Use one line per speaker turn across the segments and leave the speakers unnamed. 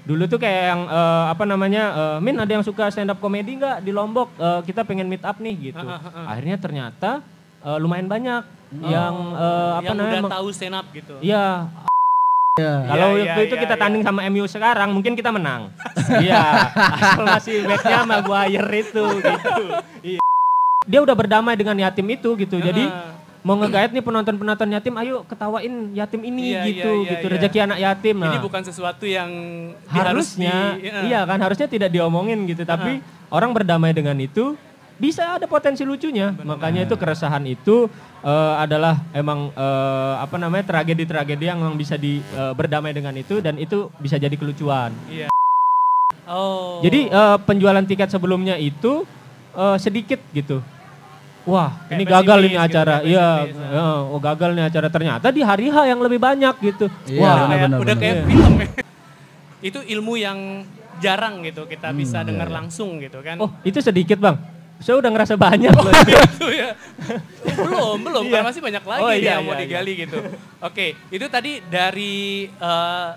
Dulu tuh kayak yang Min ada yang suka stand up comedy nggak di Lombok? Kita pengen meet up nih gitu. Akhirnya ternyata lumayan banyak yang
udah tahu stand up gitu.
Iya. Kalau waktu itu kita tanding sama MU sekarang mungkin kita menang. Iya. Asal masih backnya Maguire itu gitu. Iya. Dia udah berdamai dengan yatim itu gitu. Jadi mau nge-guide nih penonton-penonton yatim, ayo ketawain yatim ini gitu. Rezeki anak yatim. Nah,
ini bukan sesuatu yang
harusnya harusnya tidak diomongin gitu, tapi orang berdamai dengan itu bisa ada potensi lucunya. Benar. Makanya itu keresahan itu adalah emang tragedi-tragedi yang memang bisa berdamai dengan itu dan itu bisa jadi kelucuan.
Iya.
Jadi penjualan tiket sebelumnya itu sedikit gitu. Wah, kayak ini gagal ini acara. Iya, gagal nih acara. Ternyata di hari H yang lebih banyak gitu.
Wah, udah kayak film ya. Itu ilmu yang jarang gitu kita bisa dengar langsung gitu kan.
Oh, itu sedikit, Bang. Saya udah ngerasa banyak loh.
Gitu ya. Belum, karena masih banyak lagi yang mau digali gitu. Oke, itu tadi dari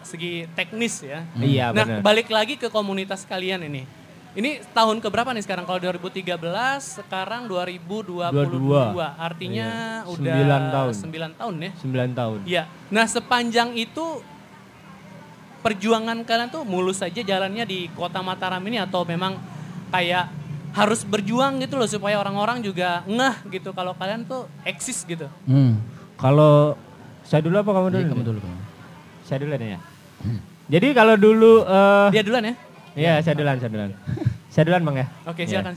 segi teknis ya.
Iya,
nah,
benar.
balik lagi ke komunitas kalian ini. Ini tahun keberapa nih sekarang? Kalau 2013, sekarang 2022. Artinya udah 9 tahun ya?
9 tahun.
Iya. Nah, sepanjang itu perjuangan kalian tuh mulus saja jalannya di Kota Mataram ini atau memang kayak harus berjuang gitu loh supaya orang-orang juga ngeh gitu kalau kalian tuh eksis gitu.
Kalau saya dulu apa kamu dulu?
Kamu dulu.
Saya duluan ya. Jadi kalau dulu
dia duluan ya?
Iya, saya duluan. Saya duluan, Bang ya.
Oke, silakan.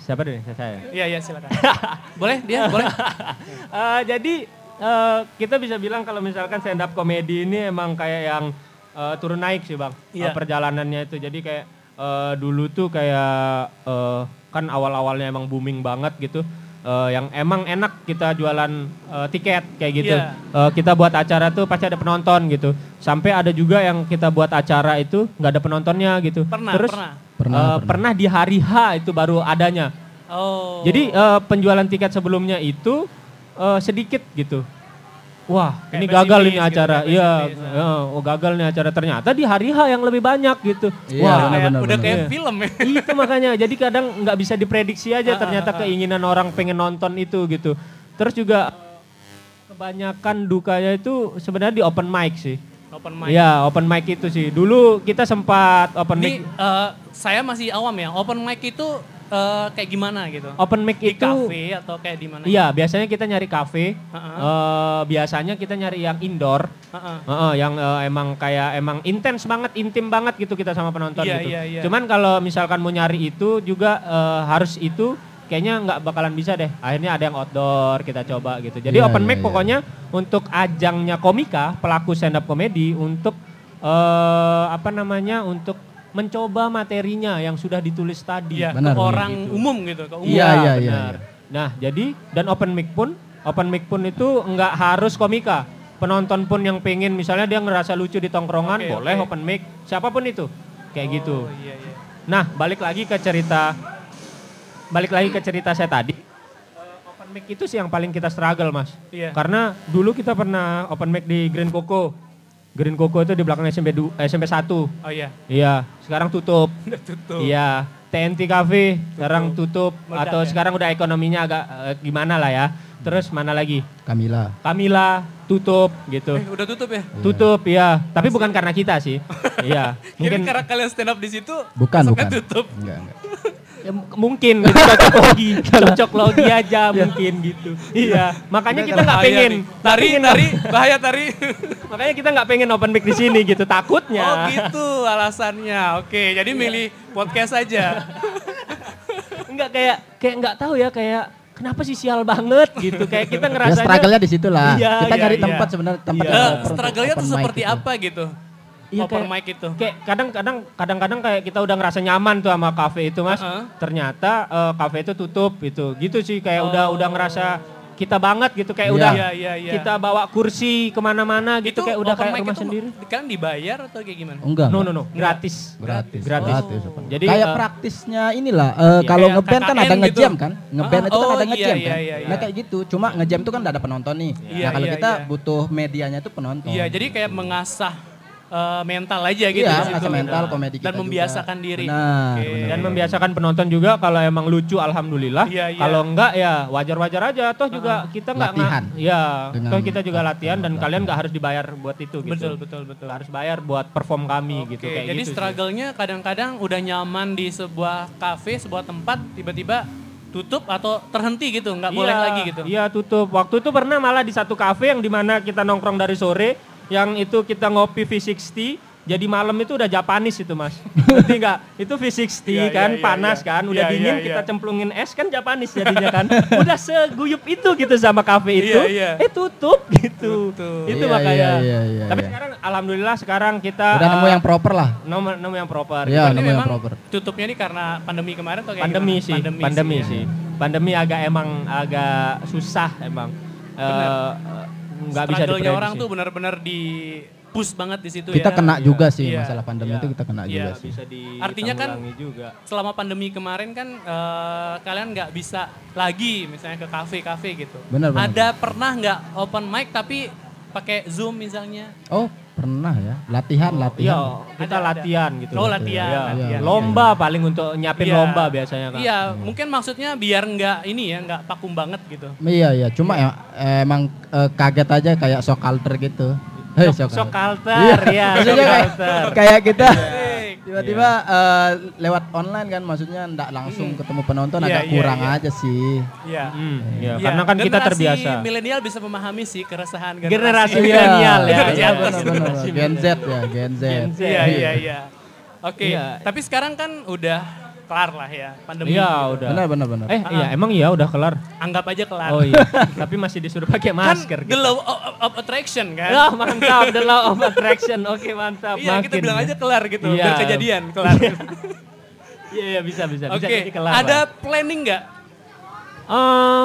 Siapa dulu? Saya.
Iya, silakan. Boleh dia? Boleh.
Jadi kita bisa bilang kalau misalkan stand up comedy ini emang kayak yang turun naik sih, Bang.
Iya.
Perjalanannya itu. Jadi kayak dulu tuh kayak kan awal-awalnya emang booming banget gitu. Yang emang enak kita jualan tiket kayak gitu.
Yeah.
Kita buat acara tuh pasti ada penonton gitu. Sampai ada juga yang kita buat acara itu nggak ada penontonnya gitu. Pernah di hari H itu baru adanya.
Oh.
Jadi penjualan tiket sebelumnya itu sedikit gitu. Wah, kayak ini gagal ini acara. Iya, gagal nih acara. Ternyata di hari H yang lebih banyak gitu.
Iya,
wah,
udah kayak film ya.
Itu makanya. Jadi kadang nggak bisa diprediksi aja ternyata keinginan orang pengen nonton itu gitu. Terus juga kebanyakan dukanya itu sebenarnya di open mic sih.
Open mic.
Iya, open mic itu sih. Dulu kita sempat open mic.
Saya masih awam ya. Open mic itu kayak gimana gitu?
Open mic
di
itu
kafe atau kayak di mana?
Iya, biasanya kita nyari kafe. Biasanya kita nyari yang indoor. Yang emang intens banget, intim banget gitu kita sama penonton gitu.
Iya.
Cuman kalau misalkan mau nyari itu juga harus itu kayaknya nggak bakalan bisa deh. Akhirnya ada yang outdoor kita coba gitu. Jadi open mic pokoknya untuk ajangnya komika, pelaku stand up comedy untuk untuk mencoba materinya yang sudah ditulis tadi.
Iya, ke orang gitu. Umum gitu, ke umum.
Iya, benar. Nah, jadi dan open mic pun itu nggak harus komika. Penonton pun yang pengen misalnya dia ngerasa lucu di tongkrongan, boleh open mic, siapapun itu. Kayak gitu.
Iya.
Nah, balik lagi ke cerita saya tadi. Open mic itu sih yang paling kita struggle, Mas.
Iya.
Karena dulu kita pernah open mic di Green Coco. Green Coco itu di belakang SMP 1.
Oh iya.
Iya, sekarang tutup.
Udah tutup.
Iya, TNT Cafe sekarang tutup.
Meledak,
atau sekarang udah ekonominya agak gimana lah ya. Terus mana lagi? Kamila tutup gitu.
Udah tutup ya?
Tutup ya, tapi bukan karena kita sih. Iya,
mungkin karena kalian stand up di situ. Bukan. Tutup.
Enggak.
Ya, mungkin gitu, cocok logi aja mungkin gitu. Iya, makanya kita nggak pengen.
Bahaya tari.
Makanya kita nggak pengen open mic di sini gitu, takutnya.
Oh gitu alasannya. Oke, jadi milih podcast aja.
Enggak kayak nggak tahu ya kayak kenapa sih sial banget gitu. Kayak kita ngerasanya.
Ya struggle-nya di situ lah.
Iya,
kita nyari tempat sebenarnya tempat.
Struggle-nya tuh seperti apa gitu?
Iya,
open mic itu.
Kayak kadang-kadang kayak kita udah ngerasa nyaman tuh sama kafe itu, Mas. Ternyata kafe itu tutup gitu. Gitu sih kayak udah ngerasa kita banget gitu kayak udah kita bawa kursi kemana-mana gitu kayak udah kayak rumah sendiri.
Kan dibayar atau kayak gimana?
Enggak.
No. Gratis.
Jadi kayak praktisnya inilah kalau ngeband kan ada ngejam kan? Ngeband itu kan ada ngejam kan? Nah kayak gitu. Cuma ngejam itu kan enggak ada penonton nih. Nah kalau kita butuh medianya itu penonton.
Iya, jadi kayak mengasah mental aja gitu.
Iya, ngasah mental komedi kita
dan membiasakan
juga.
diri.
Benar,
Oke.
benar.
Dan membiasakan penonton juga kalau emang lucu alhamdulillah.
Iya, iya.
Kalau enggak ya wajar-wajar aja. Toh juga kita enggak
Latihan.
Iya,
Dengan
toh kita juga latihan dan
latihan.
kalian enggak harus dibayar buat itu gitu.
Betul.
Nggak harus bayar buat perform kami gitu
Oke,
kayak
jadi
gitu sih.
struggle-nya kadang-kadang udah nyaman di sebuah kafe, sebuah tempat, tiba-tiba tutup atau terhenti gitu, nggak boleh lagi gitu.
Iya tutup. Waktu itu pernah malah di satu kafe yang dimana kita nongkrong dari sore, yang itu kita ngopi V60, jadi malam itu udah Japanese itu mas. Berarti enggak? Itu V60 kan, panas kan, udah dingin kita cemplungin es kan Japanese jadinya kan. Udah seguyup itu gitu sama kafe itu, tutup gitu. Itu
Iya,
makanya.
iya.
Tapi sekarang alhamdulillah sekarang kita
Udah nemu yang proper lah.
nemu yang proper.
Iya,
Berarti
nemu yang
memang
proper.
tutupnya ini karena pandemi kemarin atau kayak
Pandemi
gimana?
sih, pandemi
ya.
sih. Pandemi agak susah emang. Nggak bisa
Struggle-nya orang
diprediksi.
tuh benar-benar di push banget di situ
Kita
ya.
kena juga sih
Iya.
masalah pandemi itu kita kena juga sih.
Bisa
Artinya kan
ditanggulangi juga.
selama pandemi kemarin kan kalian nggak bisa lagi misalnya ke kafe-kafe gitu.
Benar.
Ada pernah nggak open mic tapi pakai Zoom misalnya?
Oh pernah ya, latihan.
Iya, kita
Ada.
latihan gitu.
Oh, latihan,
Iya.
latihan.
Lomba paling untuk nyiapin
Iya.
lomba biasanya kan.
Iya, mungkin maksudnya biar nggak ini ya, nggak vakum banget gitu.
Iya, cuma emang kaget aja kayak shock culture gitu. Hei,
Sok kalter,
Iya.
ya.
Maksudnya
Sok
kayak,
kalter.
kayak kita
Asik.
tiba-tiba lewat online kan, maksudnya nggak langsung ketemu penonton,
Iya,
agak
iya,
kurang
iya.
aja sih.
Iya.
Iya, karena kan kita terbiasa.
Milenial bisa memahami sih keresahan
Generasi
Iya.
milenial ya.
Generasi
Iya,
atas.
benar. Gen Z ya, Gen Z.
Gen Z.
Iya. Oke,
Iya.
tapi sekarang kan udah kelar lah ya pandemi.
Iya, udah.
Benar.
Iya, emang iya udah kelar.
Anggap aja kelar.
Oh iya, tapi masih disuruh pakai
Kan
masker.
the law of attraction kan.
Ya, mantap, the law of attraction. Oke, mantap.
Iya, kita
Makin.
bilang aja kelar gitu,
Iya.
biar kejadian, kelar.
Iya, bisa
Oke,
jadi kelar.
ada
lah.
planning nggak?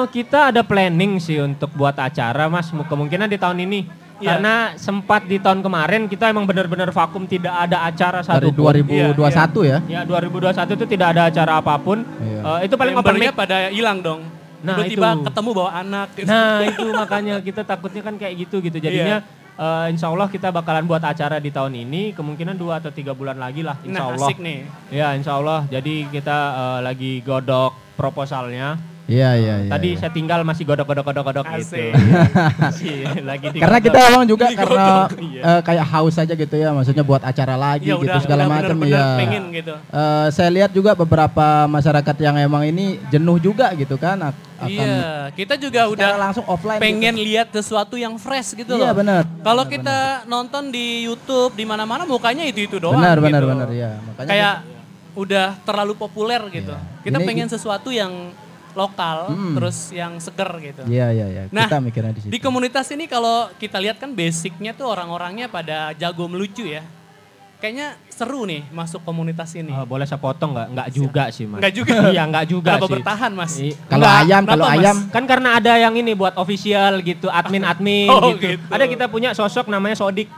Kita ada planning sih untuk buat acara Mas, kemungkinan di tahun ini.
Iya.
Karena sempat di tahun kemarin kita emang benar-benar vakum, tidak ada acara
Dari
satu pun.
2021 ya.
Ya 2021 itu tidak ada acara apapun.
Iya.
Itu paling open
Membernya
mic.
pada hilang dong.
Nah,
Tiba-tiba
itu.
ketemu bawa anak gitu.
Nah itu makanya kita takutnya kan kayak gitu. Jadinya insya Allah kita bakalan buat acara di tahun ini. Kemungkinan 2 atau 3 bulan lagi lah insya
Nah,
Allah.
asik nih.
Ya insya Allah. Jadi kita lagi godok proposalnya.
Iya.
Tadi saya tinggal masih godok gitu.
Asik.
Masih lagi digodok.
Karena kita emang juga karena
Iya.
kayak haus aja gitu ya, maksudnya buat acara lagi
Ya
gitu segala macam
bener-bener
ya.
pengen gitu.
Saya lihat juga beberapa masyarakat yang emang ini jenuh juga gitu kan akan
Iya, kita juga udah
secara langsung offline
pengen
gitu.
lihat sesuatu yang fresh gitu
Iya
loh.
benar.
Kalau kita nonton di YouTube di mana-mana mukanya itu doang.
Benar
gitu.
ya. Makanya
Kayak udah terlalu populer gitu.
Iya.
Kita
Ini-
pengen sesuatu yang lokal, terus yang seger gitu.
Iya.
Nah,
Kita mikirnya di situ.
Di komunitas ini kalau kita lihat kan basicnya tuh orang-orangnya pada jago melucu ya. Kayaknya seru nih masuk komunitas ini.
Boleh saya potong nggak? Nggak juga sih mas.
Nggak juga?
Iya nggak juga
Kenapa
sih.
bertahan mas?
Kalau
Nggak,
ayam,
kenapa,
kalau
Mas?
ayam
Kan karena ada yang ini buat official gitu, admin
Oh,
gitu.
gitu.
Ada kita punya sosok namanya Sodik.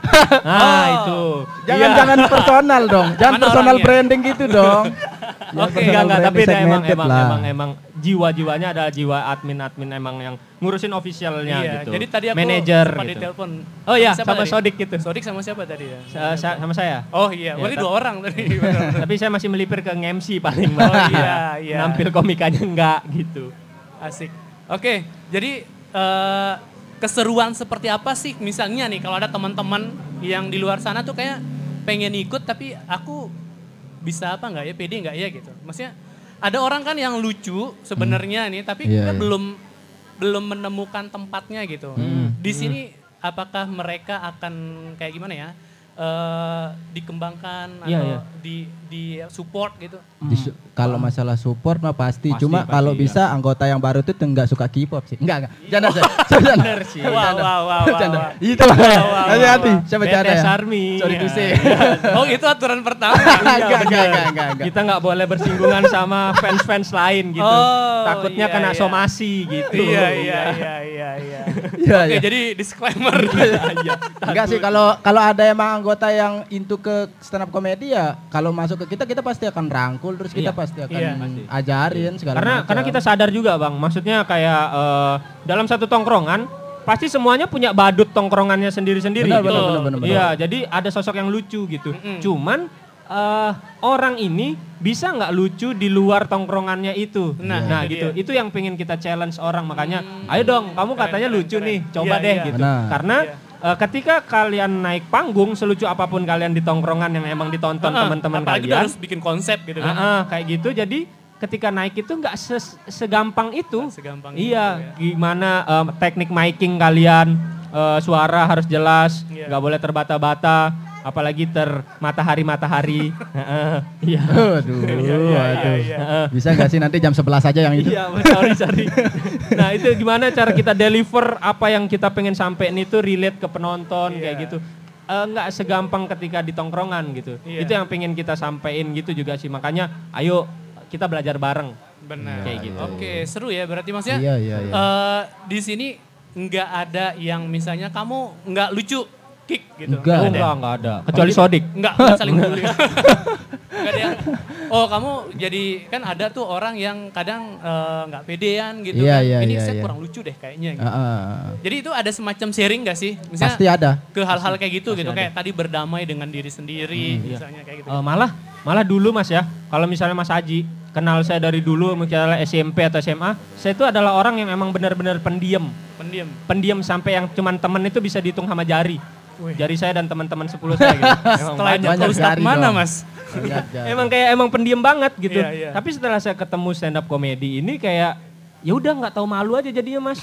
Nah
Oh.
itu.
jangan personal dong. Jangan
Mana
personal
orangnya?
branding gitu dong.
Oke,
Enggak, tapi dia
segmented lah.
emang jiwa-jiwanya ada jiwa admin emang yang ngurusin officialnya
Iya,
gitu.
jadi tadi aku
manager
sempat
gitu.
ditelepon.
Oh iya,
Siapa
sama
tadi?
Sodik gitu.
Sodik sama siapa tadi ya?
Sama saya.
Oh iya, berarti
Iya,
2 orang tadi.
Tapi saya masih melipir ke MC paling
Oh iya.
Nampil komikanya enggak gitu.
Asik. Oke, jadi keseruan seperti apa sih misalnya nih kalau ada teman-teman yang di luar sana tuh kayak pengen ikut tapi aku bisa apa nggak ya, pede nggak ya gitu. Maksudnya ada orang kan yang lucu sebenarnya nih tapi
Iya,
kita
iya.
belum menemukan tempatnya gitu. Di sini apakah mereka akan kayak gimana ya? Dikembangkan
Iya,
atau
iya.
di support gitu.
Kalau masalah support mah pasti.
Pasti,
Cuma
pasti,
kalau
iya.
bisa anggota yang baru itu enggak suka K-pop sih. Enggak. Jangan saya.
Bener sih.
Wow.
Bercanda. Itu lah. Hati-hati. Saya bercanda ya.
BTS Army.
Sorry to
Iya.
say.
Oh itu aturan pertama.
Enggak.
Kita nggak boleh bersinggungan sama fans-fans lain gitu.
Oh,
Takutnya
iya,
kena
iya.
somasi gitu.
Iya.
Iya,
Oke,
iya.
jadi disclaimer.
Enggak sih kalau ada emang anggota yang into ke stand up comedy ya kalau masuk ke kita pasti akan rangkul terus kita
Iya.
pasti akan
Iya.
ajarin segala
Karena
macam.
kita sadar juga Bang, maksudnya kayak dalam satu tongkrongan pasti semuanya punya badut tongkrongannya sendiri-sendiri gitu.
Benar.
Iya, jadi ada sosok yang lucu gitu. Cuman orang ini bisa nggak lucu di luar tongkrongannya itu. Nah gitu. Itu yang pengen kita challenge orang, makanya ayo dong, kamu katanya lucu nih, coba deh gitu. Karena ketika kalian naik panggung, selucu apapun kalian di tongkrongan yang emang ditonton teman-teman kalian,
harus bikin konsep gitu kan.
Kayak gitu. Jadi ketika naik itu nggak segampang itu.
Iya,
gimana teknik miking kalian, suara harus jelas, nggak boleh terbata-bata, apalagi matahari. Iya.
Bisa nggak sih nanti jam 11 aja yang itu?
Iya, sorry. Nah itu gimana cara kita deliver apa yang kita pengen sampein itu relate ke penonton kayak gitu. Nggak segampang ketika di tongkrongan gitu. Itu yang pengen kita sampein gitu juga sih. Makanya ayo kita belajar bareng.
Benar.
Kayak gitu.
Oke, seru ya berarti maksudnya.
Iya.
Di sini nggak ada yang misalnya kamu nggak lucu kick gitu.
Enggak
ada. Kecuali Sodik.
Enggak saling bully. Enggak ada yang, kamu jadi, kan ada tuh orang yang kadang nggak pedean gitu kan. Ini saya kurang lucu deh kayaknya gitu. Jadi itu ada semacam sharing gak sih? Misalnya
pasti ada.
Ke hal-hal kayak gitu gitu. Kayak tadi berdamai dengan diri sendiri misalnya kayak gitu.
Malah dulu Mas ya, kalau misalnya Mas Haji kenal saya dari dulu misalnya SMP atau SMA, saya itu adalah orang yang emang benar-benar pendiam sampai yang cuman temen itu bisa dihitung sama jari. Jari saya dan teman-teman 10 saya gitu.
Setelah itu Ustadz mana Mas?
emang pendiam banget gitu.
Iya.
Tapi setelah saya ketemu stand up comedy ini kayak ya udah nggak tahu malu aja jadinya Mas.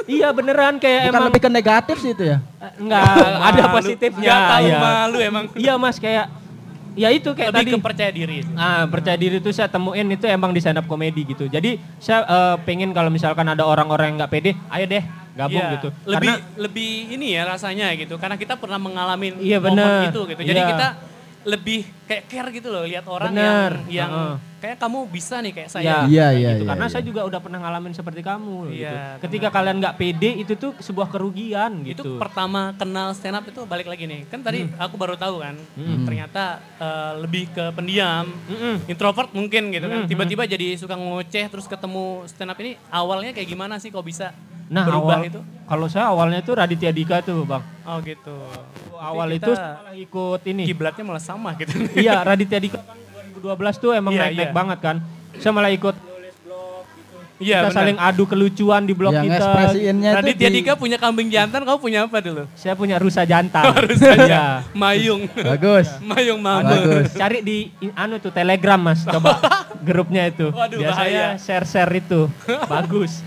Iya beneran kayak
bukan
emang
lebih ke negatif sih itu ya?
Enggak, ada positifnya.
Gak tahu malu emang.
Iya Mas, kayak ya itu kayak
lebih
tadi.
Lebih percaya diri.
Percaya diri itu saya temuin itu emang di stand up comedy gitu. Jadi saya pengen kalau misalkan ada orang-orang yang nggak pede, ayo deh gabung gitu.
Lebih ini ya rasanya gitu. Karena kita pernah mengalami
momen
itu gitu. Jadi kita lebih kayak care gitu loh lihat orang yang kayak kamu bisa nih kayak saya.
Gitu. Karena saya juga udah pernah ngalamin seperti kamu gitu. Ketika kalian nggak pede itu tuh sebuah kerugian gitu.
Itu pertama kenal stand up itu balik lagi nih. Kan tadi aku baru tahu kan ternyata lebih ke pendiam, introvert mungkin gitu kan. Tiba-tiba jadi suka ngoceh terus ketemu stand up ini awalnya kayak gimana sih kok bisa berubah itu?
Kalau saya awalnya itu Raditya Dika tuh Bang.
Oh gitu.
Awal itu malah ikut ini.
Kiblatnya malah sama gitu.
Iya Raditya Dika 2012 tuh emang naik-naik banget kan. Saya malah ikut kita saling adu kelucuan di blog
yang
kita.
Ekspresiinnya
Raditya Dika punya kambing jantan, kamu punya apa dulu?
Saya punya rusa jantan.
Mayung.
Bagus.
Mayung mambul.
Cari di Telegram Mas, coba grupnya itu.
Waduh,
biasanya share-share itu. Bagus.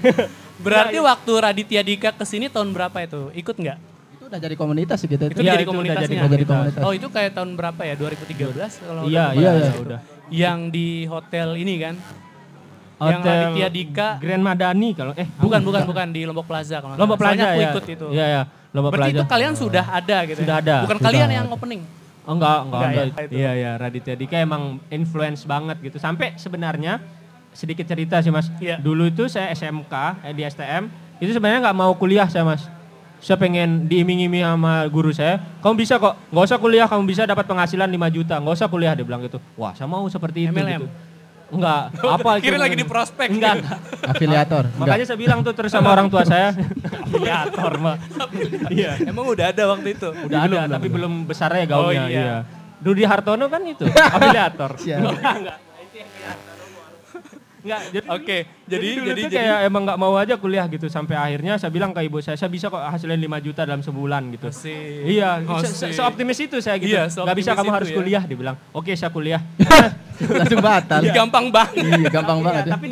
Berarti waktu Raditya Dika kesini tahun berapa itu? Ikut nggak?
Itu udah jadi komunitas kita.
Itu jadi komunitasnya.
Jadi komunitas.
Oh itu kayak tahun berapa ya? 2013 kalau
Iya,
udah. Yang di hotel ini kan?
Hotel
yang Raditya Dika.
Grand Madani kalau
bukan di Lombok Plaza kalau
Lombok Plaza
aku
ya.
ikut itu.
Iya. Lombok
Berarti
Plaza.
itu kalian sudah ada gitu.
Sudah ada.
Bukan kalian yang opening.
Oh enggak.
Ya,
Iya, Raditya Dika emang influence banget gitu. Sampai sebenarnya sedikit cerita sih Mas. Dulu itu saya SMK di STM, itu sebenarnya nggak mau kuliah saya Mas. Saya pengen diiming-iming sama guru saya, kamu bisa kok, nggak usah kuliah, kamu bisa dapat penghasilan 5 juta, nggak usah kuliah, dia bilang gitu. Wah saya mau seperti itu
MLM.
gitu. Enggak, apa itu?
Kira lagi di prospek.
Enggak.
Afiliator.
Makanya saya bilang tuh terus sama orang tua saya, afiliator mah. Iya.
Emang udah ada waktu itu?
Udah ada, tapi belum besarnya gaulnya. Iya. Rudi Hartono kan itu, afiliator. Enggak. Enggak, jadi kayak emang nggak mau aja kuliah gitu sampai akhirnya saya bilang ke ibu saya bisa kok hasilin 5 juta dalam sebulan gitu. Iya, seoptimis itu saya gitu. Nggak bisa kamu harus kuliah, dia bilang. Oke, saya kuliah.
Langsung batal.
Gampang banget.
Iya, gampang banget ya.
Tapi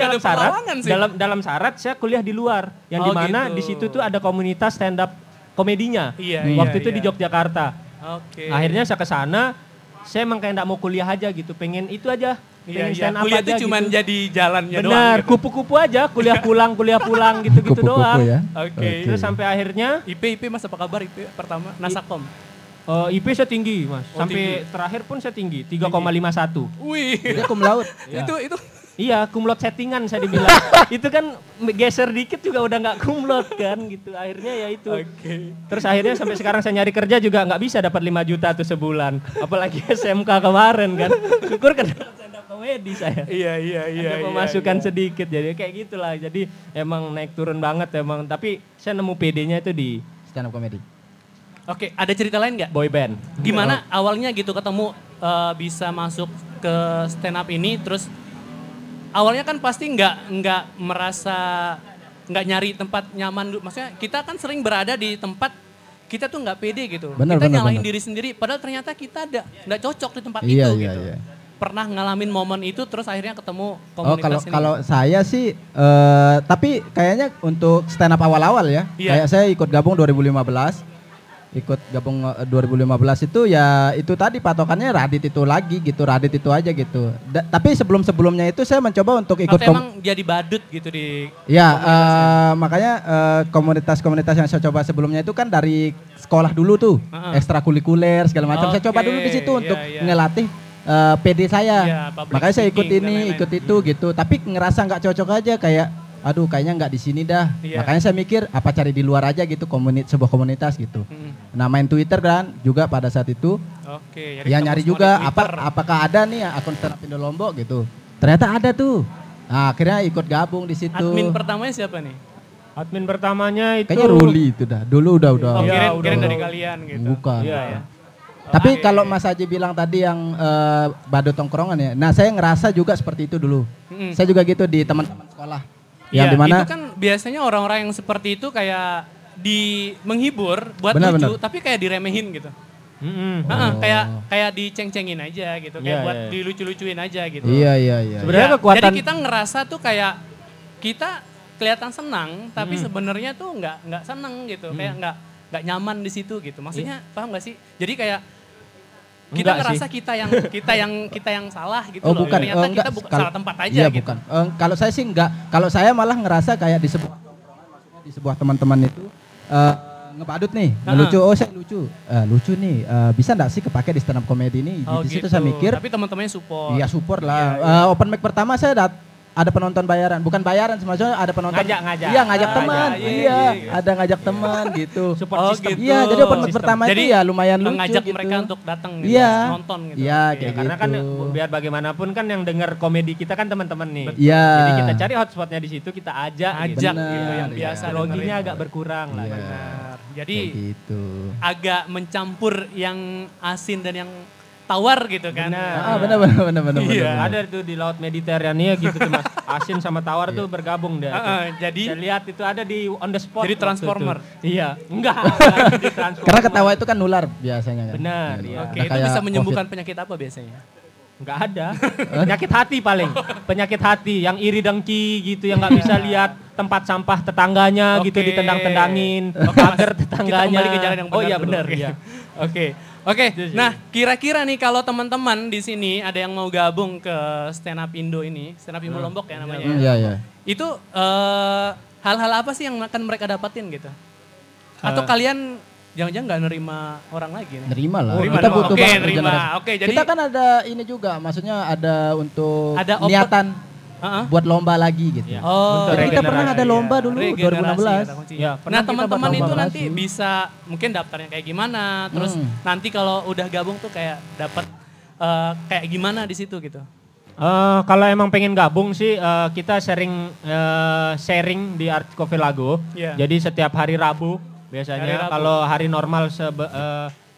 dalam syarat saya kuliah di luar, yang dimana di situ tuh ada komunitas stand up komedinya. Waktu itu di Yogyakarta. Akhirnya saya ke sana, saya emang kayak nggak mau kuliah aja gitu, pengen itu aja.
Kuliah itu cuma
gitu.
jadi jalannya doang.
Benar, gitu. Kupu-kupu aja, kuliah pulang gitu-gitu doang.
Ya?
Terus sampai akhirnya
IP Mas apa kabar IP pertama? Nasakom.
IP saya tinggi Mas, sampai terakhir pun saya tinggi, 3,51.
Wih.
Itu cum laude.
Itu.
Iya, cum laude settingan saya dibilang. Itu kan geser dikit juga udah nggak cum laude kan gitu. Akhirnya ya itu. Terus akhirnya sampai sekarang saya nyari kerja juga nggak bisa dapat 5 juta tuh sebulan. Apalagi SMK kemarin kan. Syukur kan komedi saya.
Iya.
Ada pemasukan sedikit jadi kayak gitulah. Jadi emang naik turun banget emang. Tapi saya nemu PD-nya itu di
stand up comedy.
Oke, ada cerita lain nggak?
boy band.
Gimana awalnya gitu ketemu bisa masuk ke stand up ini, terus awalnya kan pasti nggak merasa nggak nyari tempat nyaman dulu. Maksudnya kita kan sering berada di tempat kita tuh nggak pede gitu. Kita nyalahin diri sendiri, padahal ternyata kita nggak cocok di tempat itu gitu. Iya. Pernah ngalamin momen itu terus akhirnya ketemu komunitas ini?
Kalau saya sih, tapi kayaknya untuk stand up awal-awal ya. Kayak saya ikut gabung 2015. 2015 itu ya itu tadi patokannya Radit itu lagi gitu, Radit itu aja gitu. Tapi sebelumnya itu saya mencoba untuk ikut
emang jadi badut gitu di
makanya komunitas-komunitas yang saya coba sebelumnya itu kan dari sekolah dulu tuh, ekstrakurikuler segala macam. Saya coba dulu di situ untuk ngelatih PD saya. Makanya saya ikut ini, ikut itu gitu. Tapi ngerasa nggak cocok aja kayak aduh kayaknya nggak di sini dah. Makanya saya mikir apa cari di luar aja gitu, sebuah komunitas gitu. Nah main Twitter kan juga pada saat itu. Ya nyari juga apakah ada nih akun stand up Indo Lombok gitu. Ternyata ada tuh. Nah, akhirnya ikut gabung di situ.
Admin pertamanya siapa nih?
Admin pertamanya itu
kayaknya Ruli itu dah. Dulu udah.
Kirain dari kalian gitu.
Bukan.
Iya.
Tapi kalau Mas Haji bilang tadi yang badut tongkrongan ya. Nah, saya ngerasa juga seperti itu dulu. Saya juga gitu di teman-teman sekolah. Yang dimana
itu kan biasanya orang-orang yang seperti itu kayak menghibur buat lucu, tapi kayak diremehin gitu. Kayak diceng-cengin aja gitu, kayak buat dilucu-lucuin aja gitu.
Iya.
Sebenarnya kekuatan.
Jadi kita ngerasa tuh kayak kita kelihatan senang, tapi sebenarnya tuh nggak senang gitu, kayak nggak nyaman di situ gitu. Maksudnya paham nggak sih? Jadi kayak kita ngerasa kita yang salah gitu loh.
Bukan.
Ternyata kita bukan salah tempat aja
iya,
gitu.
Bukan. Kalau saya sih enggak. Kalau saya malah ngerasa kayak di sebuah teman-teman itu ngebadut nih, ngelucu. Oh saya lucu, lucu nih. Bisa enggak sih kepake di stand up comedy ini? Di situ saya mikir.
Tapi teman-temannya support.
Iya support lah. Open mic pertama saya ada penonton bayaran, bukan bayaran maksudnya ada penonton
ngajak.
Iya, ngajak teman. Iya, ada ngajak teman gitu.
Support system.
Gitu. Iya, jadi open mic pertama
jadi,
itu ya lumayan lucu
ngajak
gitu.
mereka untuk datang gitu, nonton gitu.
Iya, kayak
karena
gitu.
kan biar bagaimanapun kan yang dengar komedi kita kan teman-teman nih.
Iya.
Jadi kita cari hotspotnya di situ, kita ajak
gitu yang
Iya.
biasa
loginya agak berkurang lah.
Benar. Jadi
gitu.
agak mencampur yang asin dan yang tawar gitu kan.
Benar.
Iya.
Ada tuh di laut Mediterania gitu tuh Mas. Asin sama tawar tuh bergabung deh.
Jadi
saya lihat itu ada di on the spot.
Jadi transformer.
Iya, enggak. Di transformer.
Karena ketawa itu kan nular biasanya kan.
Benar, iya.
Oke, itu bisa menyembuhkan penyakit apa biasanya?
Enggak ada. Penyakit hati paling. Penyakit hati yang iri dengki gitu, yang enggak bisa lihat tempat sampah tetangganya gitu ditendang-tendangin, pagar tetangganya.
Kita kembali ke jalan yang benar.
Oh iya
dulu.
benar, iya.
Oke. Nah, kira-kira nih kalau teman-teman di sini ada yang mau gabung ke Stand Up Indo ini, Stand Up Indo Lombok ya namanya.
Iya.
Itu hal-hal apa sih yang akan mereka dapatin gitu? Atau kalian jangan-jangan nggak nerima orang lagi nih?
Nerima lah.
Kita
butuh
nerima. Oke, jadi
kita kan ada ini juga, maksudnya ada untuk
ada
niatan buat lomba lagi gitu.
Ya.
Jadi kita pernah ada lomba dulu 2016.
Ya, nah teman-teman itu nanti bisa mungkin daftarnya kayak gimana, terus nanti kalau udah gabung tuh kayak dapat kayak gimana di situ gitu.
Kalau emang pengen gabung sih kita sharing di Art Coffee Lago. Yeah. Jadi setiap hari Rabu biasanya kalau hari normal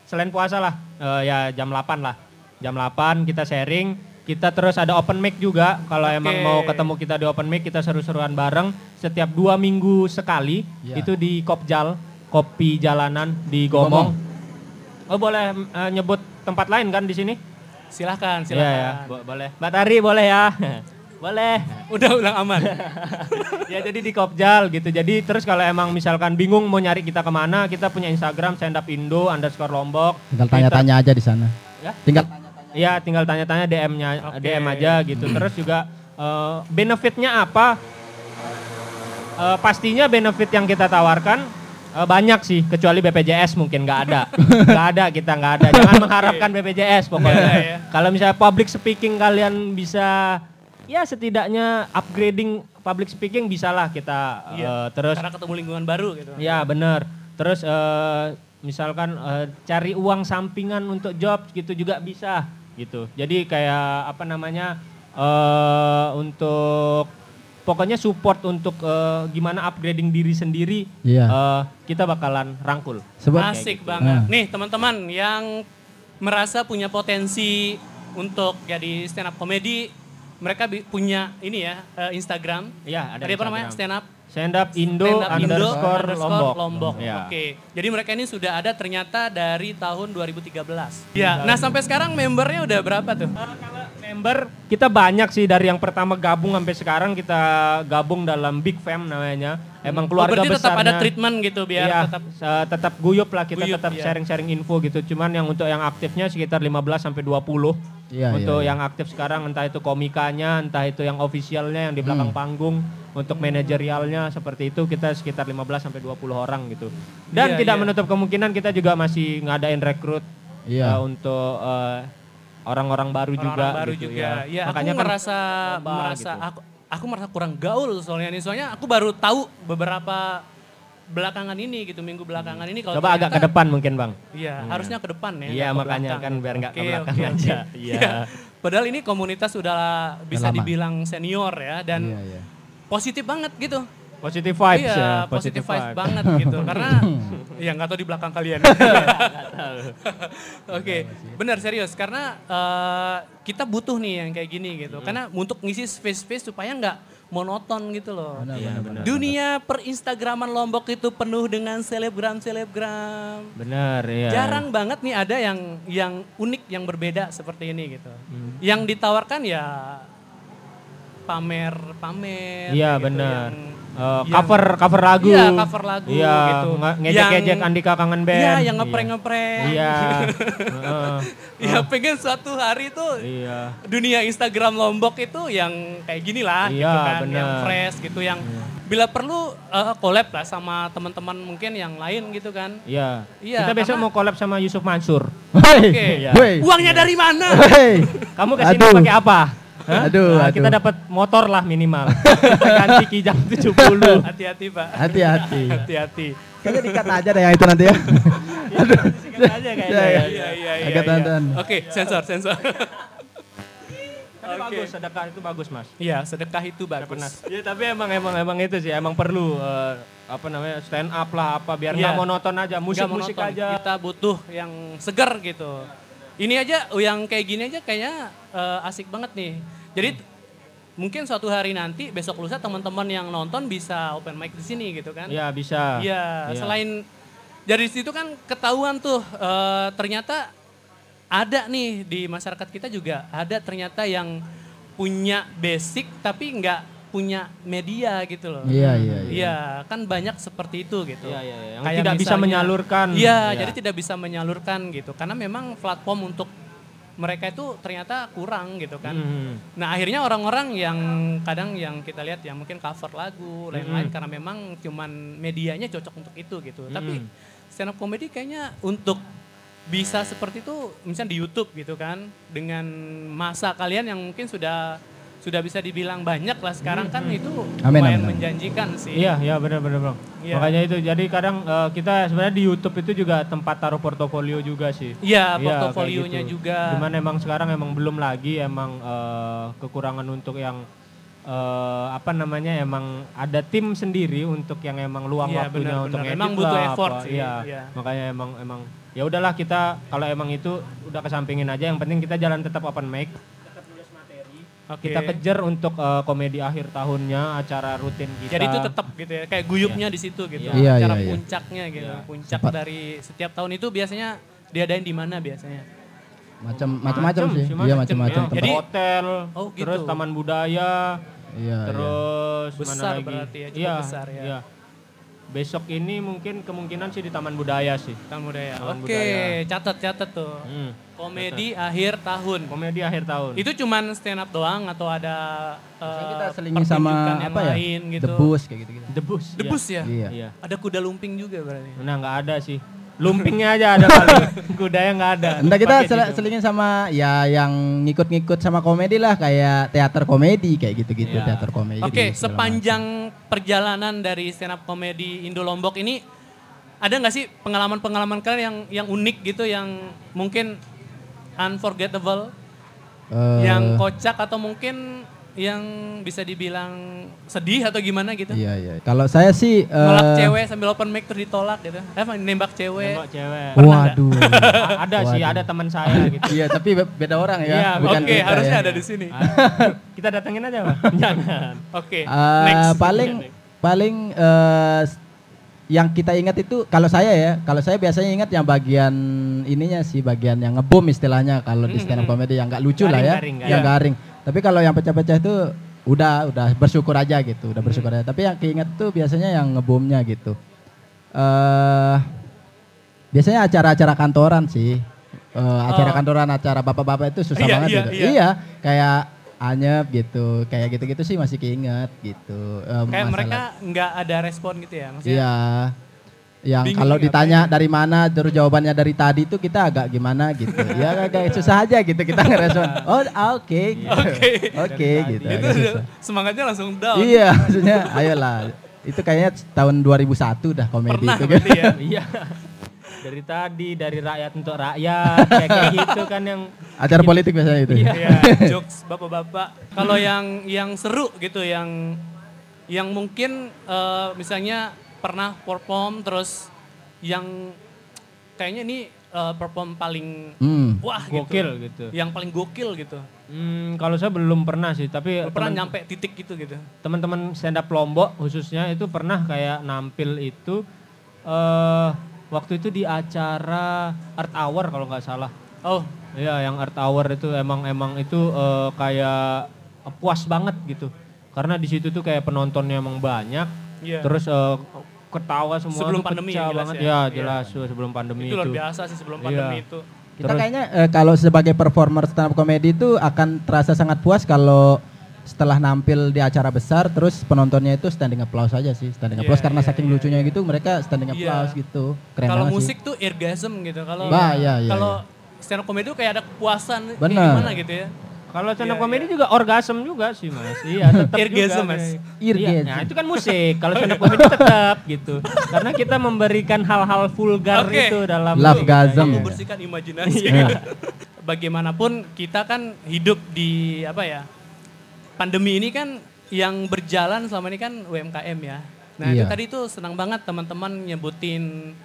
selain puasa lah ya jam 8 lah. Jam 8 kita sharing. Kita terus ada open mic juga, kalau emang mau ketemu kita di open mic, kita seru-seruan bareng. Setiap 2 minggu sekali, itu di Kopjal, Kopi Jalanan di Gomong. Oh boleh nyebut tempat lain kan di sini?
Silahkan.
Ya, boleh. Mbak Tari boleh ya? Boleh.
Udah aman.
Ya jadi di Kopjal gitu, jadi terus kalau emang misalkan bingung mau nyari kita kemana, kita punya Instagram @standupindo_Lombok.
Tinggal tanya-tanya aja di sana.
Ya? Tinggal tanya-tanya DM aja gitu. Terus juga benefitnya apa? Pastinya benefit yang kita tawarkan banyak sih, kecuali BPJS mungkin nggak ada. Nggak ada. Jangan mengharapkan BPJS pokoknya. Kalau misalnya public speaking kalian bisa, ya setidaknya upgrading public speaking bisalah kita. Terus
karena ketemu lingkungan baru gitu.
Ya benar. Terus misalkan cari uang sampingan untuk job gitu juga bisa gitu. Jadi kayak untuk pokoknya support untuk gimana upgrading diri sendiri, kita bakalan rangkul.
Asik banget. Nih teman-teman yang merasa punya potensi untuk jadi stand up comedy, mereka punya ini ya Instagram.
Iya, ada.
Tadi apa namanya?
Stand up Indo underscore Lombok.
Ya. Oke. Jadi mereka ini sudah ada ternyata dari tahun 2013. Ya. Nah sampai sekarang membernya udah berapa tuh?
Kalau member kita banyak sih, dari yang pertama gabung sampai sekarang kita gabung dalam Big Fam namanya. Emang keluarga
berarti tetap
besarnya.
ada treatment gitu biar
tetap guyup lah, kita
guyup,
tetap sharing-sharing info gitu. Cuman yang untuk yang aktifnya sekitar 15 sampai 20. Untuk yang aktif sekarang entah itu komikanya, entah itu yang officialnya yang di belakang panggung, untuk manajerialnya seperti itu kita sekitar 15 sampai 20 orang gitu. Dan tidak menutup kemungkinan kita juga masih ngadain rekrut untuk orang-orang baru juga.
Ya, makanya aku merasa kurang gaul soalnya aku baru tahu beberapa belakangan ini gitu, minggu belakangan ini. Kalau
coba agak ke depan mungkin Bang.
Iya, harusnya ke depan ya.
Iya, makanya kan biar nggak ke belakang aja. Iya.
Padahal ini komunitas sudah bisa dibilang senior ya, dan positif banget gitu.
Positive vibes
ya. Positive vibes banget gitu. Karena ya nggak tahu di belakang kalian. Oke, benar serius. Karena kita butuh nih yang kayak gini gitu. Karena untuk ngisi space-space supaya nggak monoton gitu loh.
Benar.
Dunia per Instagraman Lombok itu penuh dengan selebgram.
Benar, iya.
Jarang banget nih ada yang unik, yang berbeda seperti ini gitu. Yang ditawarkan ya pamer.
Iya
gitu,
yang cover lagu.
Iya, cover lagu gitu.
Ngejek-ngejek Andika Kangen Band.
Iya, yang ngeprank-ngeprank.
Iya.
Ya pengen suatu hari tuh dunia Instagram Lombok itu yang kayak gini lah gitu kan. Bener. Yang fresh gitu, yang bila perlu collab lah sama teman-teman mungkin yang lain gitu kan.
Iya. Kita besok mau collab sama Yusuf Mansur.
Oke. Uangnya dari mana?
Kamu kesini pakai apa?
Aduh.
Kita dapat motor lah minimal. Kita ganti Kijang 70.
Hati-hati Pak.
Hati-hati. Kayaknya dikat aja deh yang itu nanti ya.
Aduh. Dikat aja kayaknya.
Iya.
Agak tonton.
Oke, sensor.
Tapi bagus, sedekah itu bagus Mas.
Iya, sedekah itu bagus.
Iya, tapi emang itu sih, emang perlu stand up lah biar nggak monoton aja, musik aja.
Kita butuh yang segar gitu. Ini aja yang kayak gini aja kayaknya asik banget nih. Jadi mungkin suatu hari nanti besok lusa teman-teman yang nonton bisa open mic di sini gitu kan?
Iya bisa.
Iya. Selain dari situ kan ketahuan tuh ternyata ada nih di masyarakat kita juga ada ternyata yang punya basic tapi nggak punya media gitu loh. Iya, kan banyak seperti itu gitu.
Yang kayak tidak bisa menyalurkan.
Jadi tidak bisa menyalurkan gitu. Karena memang platform untuk mereka itu ternyata kurang gitu kan. Nah akhirnya orang-orang yang kadang yang kita lihat yang mungkin cover lagu, lain-lain karena memang cuman medianya cocok untuk itu gitu. Tapi stand up comedy kayaknya untuk bisa seperti itu misalnya di YouTube gitu kan. Dengan masa kalian yang mungkin sudah bisa dibilang banyak lah sekarang kan itu lumayan menjanjikan sih.
Iya benar Bang. Makanya itu jadi kadang kita sebenarnya di YouTube itu juga tempat taruh portofolio juga sih.
Iya, portofolionya gitu juga.
Cuman emang sekarang emang belum lagi emang kekurangan untuk yang emang ada tim sendiri untuk yang emang luang waktunya untuk edit.
Emang butuh effort sih.
Iya. Makanya emang ya udahlah kita kalau emang itu udah kesampingin aja, yang penting kita jalan tetap open mic. Kita kejar untuk komedi akhir tahunnya, acara rutin kita.
Jadi itu tetap gitu ya, kayak guyupnya di situ gitu. Acara puncaknya gitu. Puncak dari setiap tahun itu biasanya diadain di mana biasanya?
Macam-macam sih. Iya macam-macam.
Jadi
hotel, terus taman budaya, terus
besar
mana lagi?
Berarti ya, cukup besar ya.
Iya. Besok ini mungkin kemungkinan sih di Taman Budaya sih.
Taman Budaya. Oke, catat tuh. Komedi akhir tahun.
Komedi akhir tahun.
Itu cuman stand up doang atau ada
kita selingin sama apa ya?
Lain, gitu.
Debus kayak gitu-gitu.
Debus ya?
Iya.
Ada kuda lumping juga berarti.
Nah, nggak ada sih. Lumpingnya aja ada paling. Kudanya nggak ada.
Entah kita selingin sama ya yang ngikut-ngikut sama komedi lah, kayak teater komedi kayak gitu-gitu, teater komedi.
Oke, sepanjang perjalanan dari stand up komedi Indo Lombok ini ada nggak sih pengalaman-pengalaman kalian yang unik gitu, yang mungkin unforgettable? Yang kocak atau mungkin yang bisa dibilang sedih atau gimana gitu?
Iya. Kalau saya sih
nolak cewek sambil open mic terus ditolak gitu. Nembak cewek.
Waduh.
Ada sih, ada teman saya gitu.
Iya, tapi beda orang ya.
Iya, oke, harusnya ada di sini.
Kita datengin aja, Pak. Jangan.
Oke.
Next. Paling yang kita ingat itu kalau saya biasanya ingat yang bagian ininya sih, bagian yang ngebom istilahnya kalau di stand up comedy yang nggak lucu lah ya, yang garing. Tapi kalau yang pecah-pecah itu udah bersyukur aja gitu, udah bersyukur aja. Tapi yang keinget tuh biasanya yang ngebomnya gitu. Biasanya acara-acara kantoran sih, acara kantoran, acara bapak-bapak itu susah banget gitu. Iya, kayak anyep gitu, kayak gitu-gitu sih masih keinget gitu.
Kayak mereka nggak ada respon gitu ya maksudnya?
Iya, yang kalau ditanya dari mana terus jawabannya dari tadi itu kita agak gimana gitu. Ya agak susah aja gitu kita ngerespon. Oke gitu.
Itu semangatnya langsung down.
Iya, maksudnya ayolah. Itu kayaknya tahun 2001 dah komedi
pernah
itu.
Berarti ya?
Iya. Dari tadi, dari rakyat untuk rakyat, kayak gitu kan yang...
Acara politik biasanya itu.
Iya, jokes bapak-bapak. Kalau yang seru gitu, yang mungkin misalnya pernah perform terus yang kayaknya ini perform paling wah gitu.
Gokil gitu.
Yang paling gokil gitu.
Kalau saya belum pernah sih, tapi...
Pernah nyampe titik gitu.
Teman-teman stand up Lombok khususnya itu pernah kayak nampil itu... waktu itu di acara Art Hour kalau nggak salah.
Oh
iya, yang Art Hour itu emang itu kayak puas banget gitu. Karena di situ tuh kayak penontonnya emang banyak. Yeah. Terus ketawa semua
sebelum
tuh
pandemi
pecah banget. Ya jelas sebelum pandemi itu.
Itu luar biasa sih sebelum pandemi itu.
Kita kayaknya kalau sebagai performer stand up comedy itu akan terasa sangat puas kalau setelah nampil di acara besar terus penontonnya itu standing applause aja sih, standing applause karena saking lucunya gitu mereka standing applause gitu. Keren banget.
Kalau musik tuh orgasm gitu. Kalau stand up comedy tuh kayak ada kepuasan kayak gimana gitu ya.
Kalau stand up comedy juga orgasm juga sih Mas. Iya, tetap
orgasm Mas.
Iya, nah itu kan musik. Kalau stand up comedy tetap gitu. Karena kita memberikan hal-hal vulgar itu dalam
lovegasm.
Membersihkan imajinasi. Bagaimanapun kita kan hidup di pandemi ini kan yang berjalan selama ini kan UMKM ya. Nah itu tadi tuh senang banget teman-teman nyebutin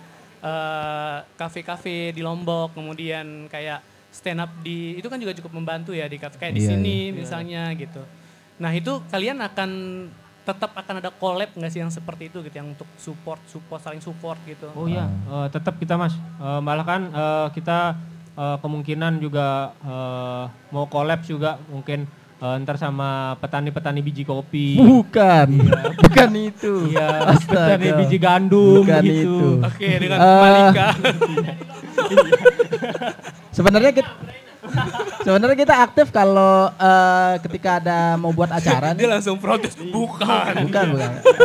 kafe-kafe di Lombok, kemudian kayak stand up itu kan juga cukup membantu ya di kafe kayak di sini misalnya gitu. Nah itu kalian tetap akan ada collab nggak sih yang seperti itu gitu, yang untuk saling support gitu?
Oh iya, tetap kita Mas. Malah kan kita kemungkinan juga mau collab juga mungkin. Ntar sama petani-petani biji kopi.
Bukan itu.
Iya, petani biji gandum
bukan
gitu.
Itu.
Oke, dengan Malika.
Sebenarnya kita aktif kalau ketika ada mau buat acara.
Dia langsung protes. Bukan.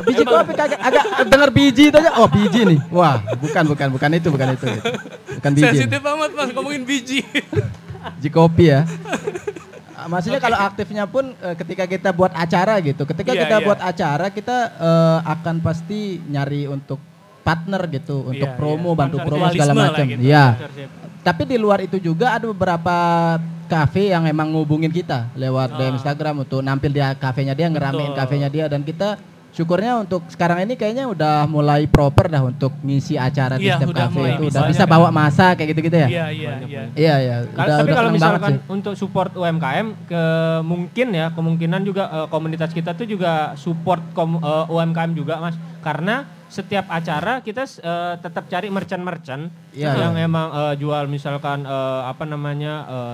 Biji kopi agak dengar biji itu aja. Oh biji nih. Wah bukan itu. Bukan biji.
Sensitif banget Mas ngomongin biji.
Biji kopi ya. Maksudnya kalau aktifnya pun ketika kita buat acara gitu. Ketika kita buat acara kita akan pasti nyari untuk partner gitu. Untuk promo, bantu promo segala macam. Iya. Tapi di luar itu juga ada beberapa kafe yang emang ngubungin kita lewat DM Instagram untuk nampil di kafenya dia, ngeramein kafenya dia. Dan kita syukurnya untuk sekarang ini kayaknya udah mulai proper dah untuk ngisi acara di setiap kafe itu. Udah bisa bawa masa kayak gitu-gitu ya. Iya.
Tapi kalau misalkan untuk support UMKM, kemungkinan juga komunitas kita tuh juga support UMKM juga Mas. Karena setiap acara kita tetap cari merchant yang emang jual misalkan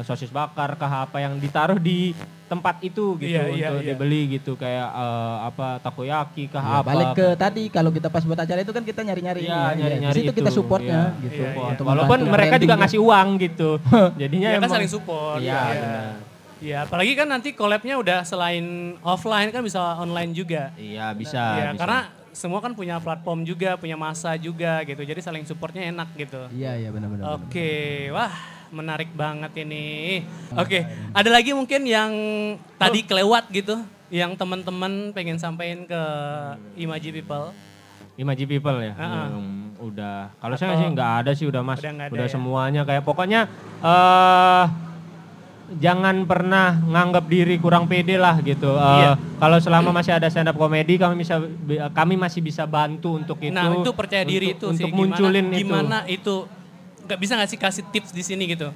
sosis bakar apa yang ditaruh di tempat itu gitu untuk dibeli gitu kayak takoyaki apa.
Balik ke tadi kalau kita pas buat acara itu kan kita nyari-nyari.
Nyari-nyari
itu kita supportnya gitu.
Walaupun mereka juga ngasih uang gitu. Jadinya
kan saling support. Iya, apalagi kan nanti collab-nya udah selain offline kan bisa online juga.
Iya, bisa.
Karena semua kan punya platform juga, punya masa juga gitu. Jadi saling supportnya enak gitu.
Iya benar-benar.
Oke, wah menarik banget ini. Oke, ada lagi mungkin yang tadi kelewat gitu, yang teman-teman pengen sampaikan ke Imaji People.
Imaji People ya? Udah, kalau saya sih nggak ada sih udah Mas. Udah semuanya kayak pokoknya jangan pernah nganggap diri kurang pede lah gitu. Kalau selama masih ada stand up comedy kami masih bisa bantu untuk itu.
Nah itu percaya diri itu
untuk
sih.
Munculin
gimana itu nggak bisa nggak sih kasih tips di sini gitu.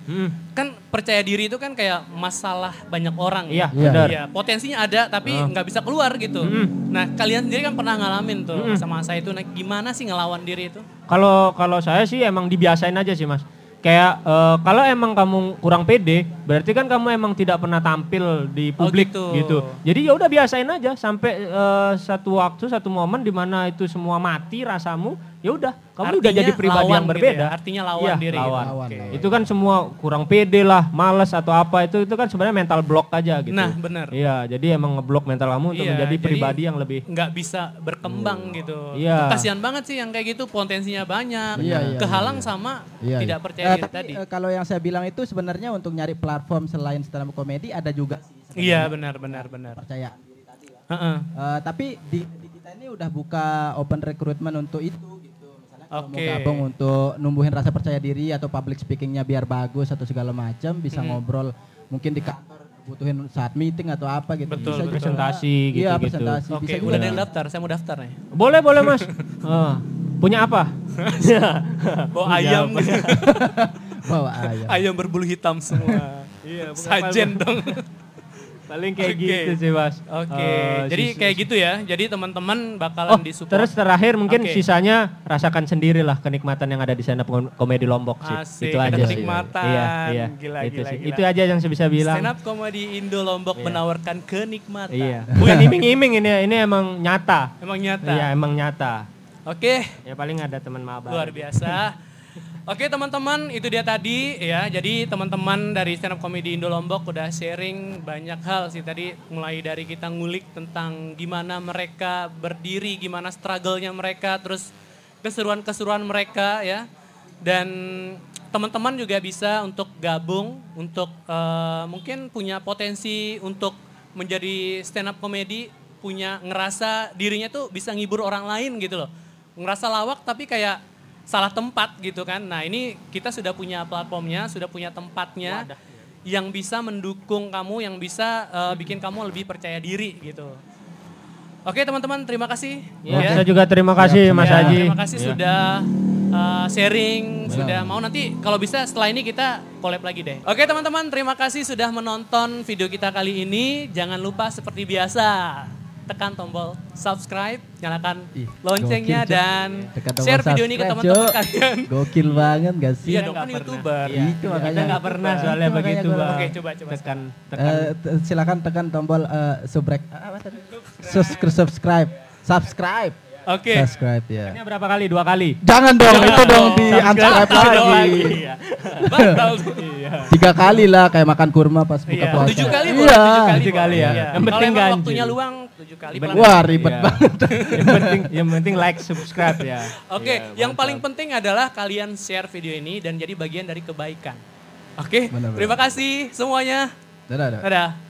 Kan percaya diri itu kan kayak masalah banyak orang.
Iya benar.
Ya, potensinya ada tapi nggak bisa keluar gitu. Nah kalian sendiri kan pernah ngalamin tuh masa-masa itu. Nah gimana sih ngelawan diri itu?
Kalau saya sih emang dibiasain aja sih Mas. Kayak kalau emang kamu kurang pede, berarti kan kamu emang tidak pernah tampil di publik gitu. Jadi ya udah biasain aja sampai satu momen di mana itu semua mati rasamu, ya udah kamu udah jadi pribadi yang berbeda.
Gitu ya? Artinya lawan diri.
Lawan.
Okay.
Itu kan semua kurang pede lah, malas atau apa itu kan sebenarnya mental block aja gitu.
Nah benar.
Iya, jadi emang ngeblok mental kamu untuk menjadi pribadi yang lebih
nggak bisa berkembang gitu.
Iya.
Kasihan banget sih yang kayak gitu, potensinya banyak, kehalang sama tidak percaya diri
tapi
tadi.
Kalau yang saya bilang itu sebenarnya untuk nyari platform selain stand up comedy ada juga sih.
Iya benar.
Percaya diri tadi ya. Tapi di kita ini udah buka open recruitment untuk itu gitu. Misalnya kalau mau gabung untuk numbuhin rasa percaya diri atau public speakingnya biar bagus atau segala macam, bisa ngobrol mungkin di kantor butuhin saat meeting atau apa gitu.
Betul,
bisa
presentasi gitu.
Iya presentasi.
Oke,
Bisa
udah ada yang daftar, saya mau daftar nih.
Boleh Mas. Punya apa?
Bawa ayam.
Bawa ayam.
Ayam berbulu hitam semua.
Iya,
sajen dong.
Paling kayak gitu sih Mas.
Oke, jadi kayak gitu ya. Jadi teman-teman bakalan disupport.
Terus terakhir mungkin sisanya rasakan sendirilah kenikmatan yang ada di stand up comedy Lombok sih.
Asik,
itu aja sih.
kenikmatan.
Iya.
Gila.
Itu aja yang saya bisa bilang.
Stand up comedy Indo Lombok menawarkan kenikmatan.
Iya. Bukan iming-iming ini emang nyata.
Emang nyata.
Iya, emang nyata.
Oke.
Ya paling ada teman mabar.
Luar biasa. Oke teman-teman, itu dia tadi ya. Jadi teman-teman dari Stand Up Comedy Indo Lombok udah sharing banyak hal sih tadi. Mulai dari kita ngulik tentang gimana mereka berdiri, gimana struggle-nya mereka, terus keseruan-keseruan mereka ya. Dan teman-teman juga bisa untuk gabung, untuk mungkin punya potensi untuk menjadi stand up comedy, punya ngerasa dirinya tuh bisa ngibur orang lain gitu loh. Ngerasa lawak tapi kayak salah tempat gitu kan. Nah ini kita sudah punya platformnya, sudah punya tempatnya yang bisa mendukung kamu, yang bisa bikin kamu lebih percaya diri gitu. Oke teman-teman, terima kasih.
Ya. Saya juga terima kasih Mas Haji.
Terima kasih sudah sharing, sudah mau nanti kalau bisa setelah ini kita collab lagi deh. Oke teman-teman, terima kasih sudah menonton video kita kali ini. Jangan lupa seperti biasa, tekan tombol subscribe, nyalakan loncengnya dan share video ini ke teman-teman kalian.
Gokil banget gak sih?
Iya dong, kan YouTuber.
Itu makanya.
Kita gak pernah soalnya begitu Bang.
Oke, coba.
Tekan.
Silakan tekan tombol subscribe.
Oke.
Subscribe ya.
Ini berapa kali? 2 kali?
Jangan dong, itu dong di unsubscribe lagi.
Batal.
3 kali lah kayak makan kurma pas buka puasa.
7 kali boleh, 7
kali ya.
Yang penting kan waktunya luang 7 kali.
Wah ribet banget.
Yang penting like, subscribe ya.
Oke, yang paling penting adalah kalian share video ini dan jadi bagian dari kebaikan. Oke, terima kasih semuanya.
Dadah.
Dadah.